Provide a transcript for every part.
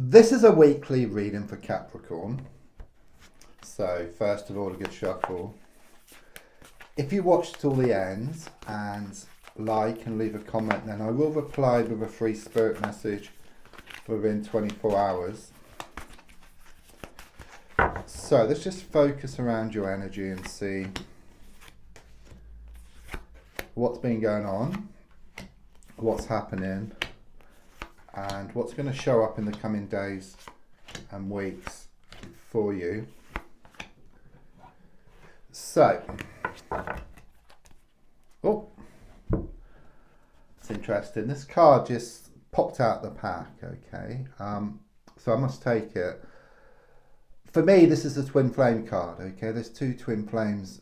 This is a weekly reading for Capricorn. So first of all, a good shuffle. If you watched till the end and like and leave a comment, then I will reply with a free spirit message within 24 hours. So let's just focus around your energy and see what's been going on, what's happening, and what's going to show up in the coming days and weeks for you. So, it's interesting. This card just popped out the pack, okay? So I must take it. For me, this is a twin flame card, okay? There's two twin flames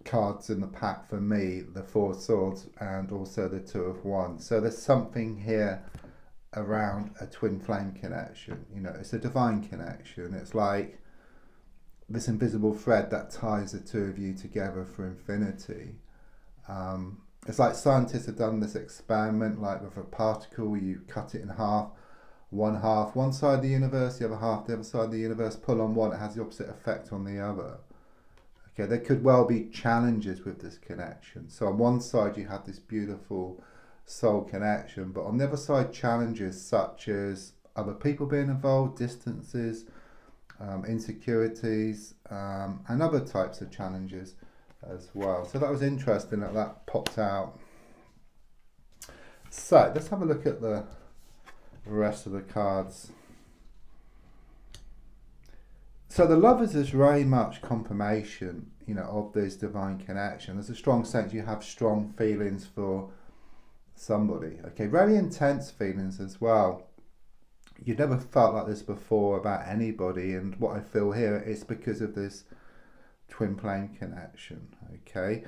cards in the pack for me, the Four of Swords and also the Two of Wands. So there's something here around a twin flame connection. You know, it's a divine connection. It's like this invisible thread that ties the two of you together for infinity. It's like scientists have done this experiment, like with a particle, you cut it in half, one side of the universe, the other half, the other side of the universe, pull on one, it has the opposite effect on the other. Okay, there could well be challenges with this connection. So on one side you have this beautiful soul connection, but on the other side challenges such as other people being involved, distances, insecurities, and other types of challenges as well. So that was interesting that popped out. So let's have a look at the rest of the cards. So the Lovers is very much confirmation, you know, of this divine connection. There's a strong sense you have strong feelings for somebody. Okay, very intense feelings as well. You've never felt like this before about anybody, and what I feel here is because of this twin flame connection. Okay,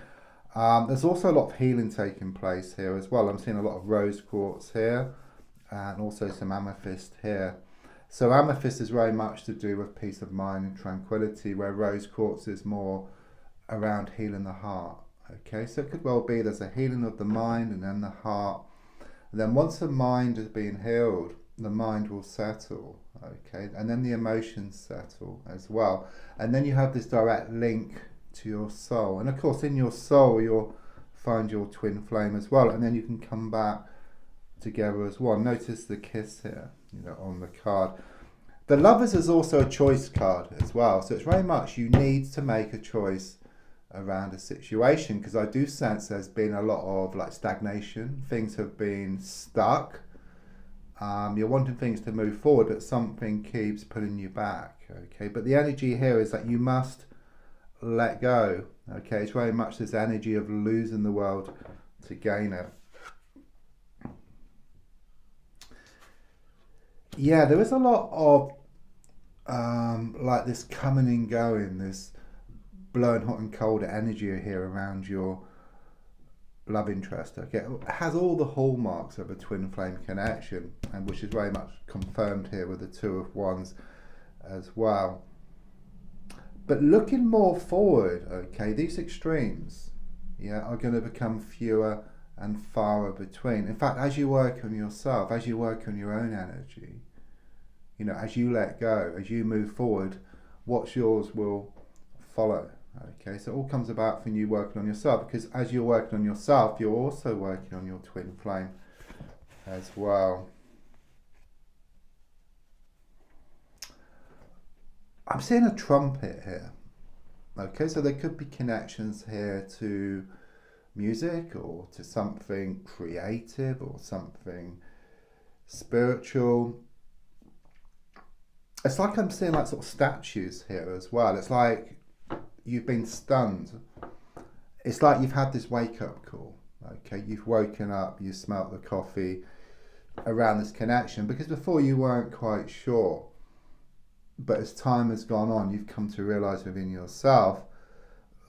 there's also a lot of healing taking place here as well. I'm seeing a lot of rose quartz here and also some amethyst here. So amethyst is very much to do with peace of mind and tranquility, where rose quartz is more around healing the heart. Okay, so it could well be there's a healing of the mind and then the heart. And then once the mind has been healed, the mind will settle. Okay, and then the emotions settle as well. And then you have this direct link to your soul. And of course, in your soul, you'll find your twin flame as well. And then you can come back together as one. Notice the kiss here, you know, on the card. The Lovers is also a choice card as well. So it's very much you need to make a choice around a situation, because I do sense there's been a lot of like stagnation. Things have been stuck. You're wanting things to move forward, but something keeps pulling you back. Okay, but the energy here is that you must let go. Okay, it's very much this energy of losing the world to gain it. Yeah, there is a lot of like this coming and going, this blowing hot and cold energy here around your love interest. Okay, it has all the hallmarks of a twin flame connection, and which is very much confirmed here with the Two of Wands as well. But looking more forward, okay, these extremes, yeah, are going to become fewer and far between. In fact, as you work on yourself, as you work on your own energy, you know, as you let go, as you move forward, what's yours will follow. Okay, so it all comes about from you working on yourself, because as you're working on yourself, you're also working on your twin flame as well. I'm seeing a trumpet here. Okay, so there could be connections here to music or to something creative or something spiritual. It's like I'm seeing like sort of statues here as well. It's like you've been stunned. It's like you've had this wake-up call. Okay, you've woken up, you smelt the coffee around this connection, because before you weren't quite sure. But as time has gone on, you've come to realise within yourself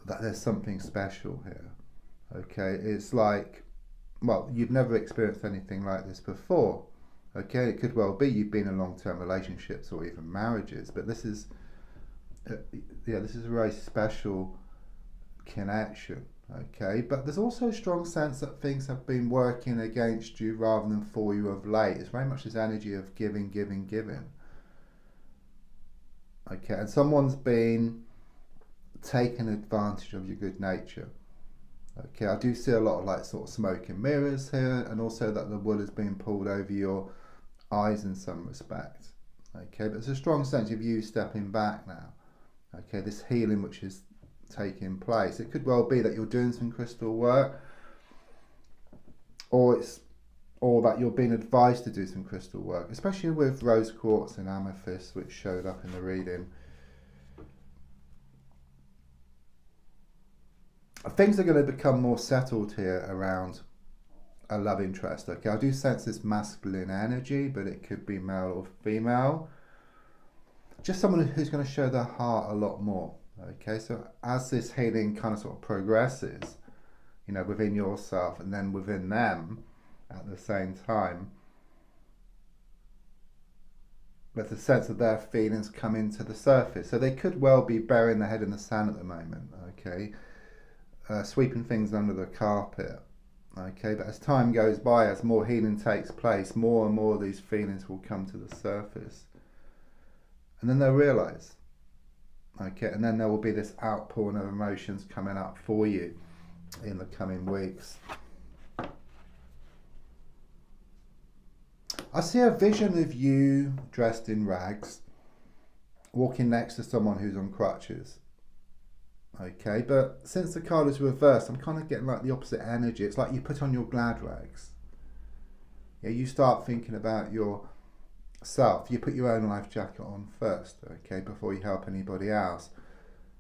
that there's something special here. Okay, it's like, well, you've never experienced anything like this before. Okay, it could well be you've been in long-term relationships or even marriages, but this is this is a very special connection. Okay, but there's also a strong sense that things have been working against you rather than for you of late. It's very much this energy of giving. Okay, and someone's been taking advantage of your good nature. Okay, I do see a lot of like sort of smoke and mirrors here, and also that the wool has been pulled over your eyes in some respect. Okay, but there's a strong sense of you stepping back now. Okay, this healing which is taking place. It could well be that you're doing some crystal work, or that you're being advised to do some crystal work, especially with rose quartz and amethyst, which showed up in the reading. Things are going to become more settled here around a love interest. Okay, I do sense this masculine energy, but it could be male or female. Just someone who's going to show their heart a lot more. Okay, so as this healing kind of sort of progresses, within yourself and then within them at the same time, there's a sense of their feelings coming to the surface. So they could well be burying their head in the sand at the moment. Okay, sweeping things under the carpet. Okay, but as time goes by, as more healing takes place, more and more of these feelings will come to the surface. And then they'll realise. Okay, and then there will be this outpouring of emotions coming up for you in the coming weeks. I see a vision of you dressed in rags, walking next to someone who's on crutches. Okay, but since the card is reversed, I'm kind of getting like the opposite energy. It's like you put on your glad rags. Yeah, you start thinking about yourself. You put your own life jacket on first, okay, before you help anybody else.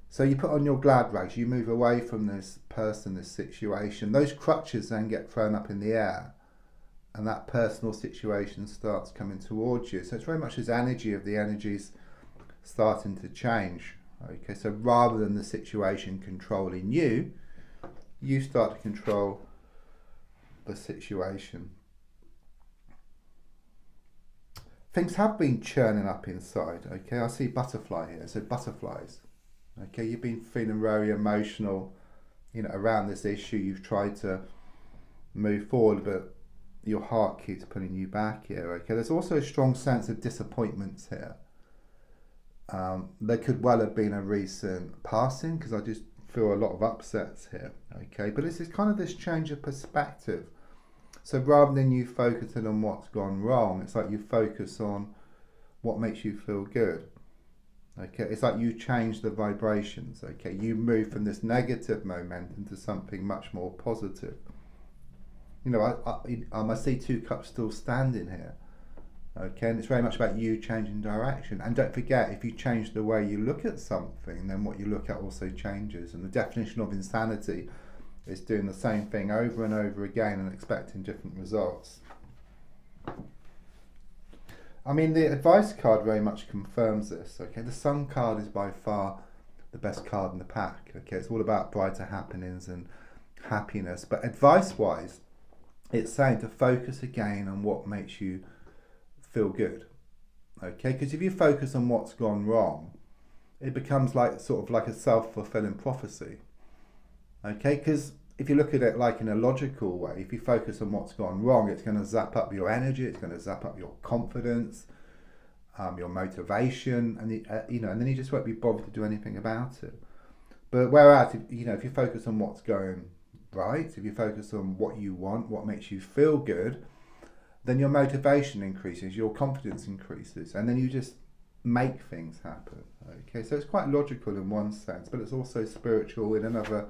So you put on your glad rags. You move away from this person, this situation. Those crutches then get thrown up in the air, and that personal situation starts coming towards you. So it's very much this energy of the energies starting to change. Okay, so rather than the situation controlling you, you start to control the situation. Things have been churning up inside. Okay, I see butterfly here. So butterflies. Okay, you've been feeling very emotional, around this issue. You've tried to move forward, but your heart keeps pulling you back here. Okay, there's also a strong sense of disappointments here. There could well have been a recent passing, because I just feel a lot of upsets here. Okay, but it's kind of this change of perspective. So rather than you focusing on what's gone wrong, it's like you focus on what makes you feel good. Okay, it's like you change the vibrations. Okay, you move from this negative momentum to something much more positive. I see 2 cups still standing here. Okay, and it's very much about you changing direction. And don't forget, if you change the way you look at something, then what you look at also changes. And the definition of insanity is doing the same thing over and over again and expecting different results. I mean, the advice card very much confirms this. Okay, the Sun card is by far the best card in the pack. Okay, it's all about brighter happenings and happiness. But advice-wise, it's saying to focus again on what makes you feel good. Okay, because if you focus on what's gone wrong, it becomes like sort of like a self-fulfilling prophecy. Okay, because if you look at it like in a logical way, if you focus on what's gone wrong, it's going to zap up your energy, it's going to zap up your confidence, your motivation, and and then you just won't be bothered to do anything about it. But whereas if you focus on what's going right, if you focus on what you want, what makes you feel good, then your motivation increases, your confidence increases, and then you just make things happen. Okay, so it's quite logical in one sense, but it's also spiritual in another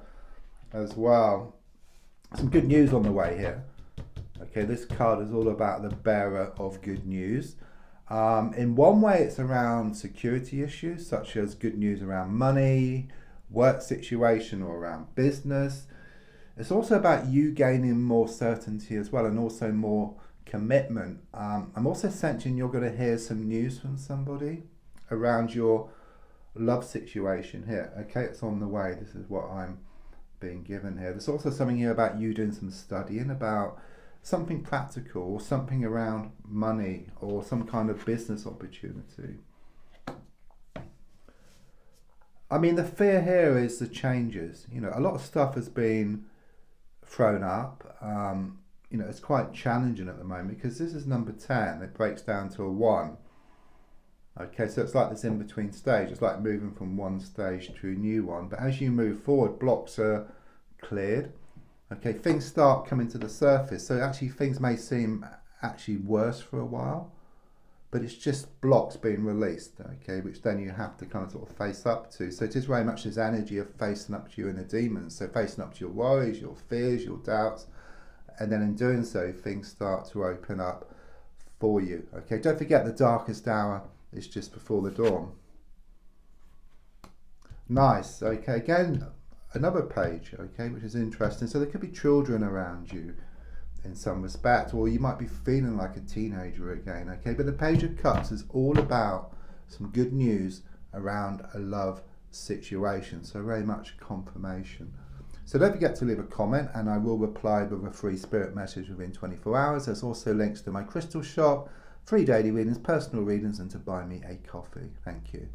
as well. Some good news on the way here. Okay, this card is all about the bearer of good news. In one way, it's around security issues, such as good news around money, work situation, or around business. It's also about you gaining more certainty as well, and also more commitment. I'm also sensing you're going to hear some news from somebody around your love situation here. Okay, it's on the way. This is what I'm being given here. There's also something here about you doing some studying about something practical, or something around money, or some kind of business opportunity. I mean, the fear here is the changes. A lot of stuff has been thrown up. It's quite challenging at the moment because this is number 10. It breaks down to a 1. Okay, Okay, so it's like this in-between stage. It's like moving from one stage to a new one. But as you move forward, blocks are cleared. Okay, things start coming to the surface. So actually things may seem actually worse for a while, but it's just blocks being released, okay, which then you have to kind of sort of face up to. So it is very much this energy of facing up to your inner demons. So facing up to your worries, your fears, your doubts, and then in doing so, things start to open up for you. Okay, don't forget the darkest hour is just before the dawn. Nice. Okay, again, another page, okay, which is interesting. So there could be children around you in some respect, or you might be feeling like a teenager again, okay? But the Page of Cups is all about some good news around a love situation, so very much confirmation. So don't forget to leave a comment, and I will reply with a free spirit message within 24 hours. There's also links to my crystal shop, free daily readings, personal readings, and to buy me a coffee. Thank you.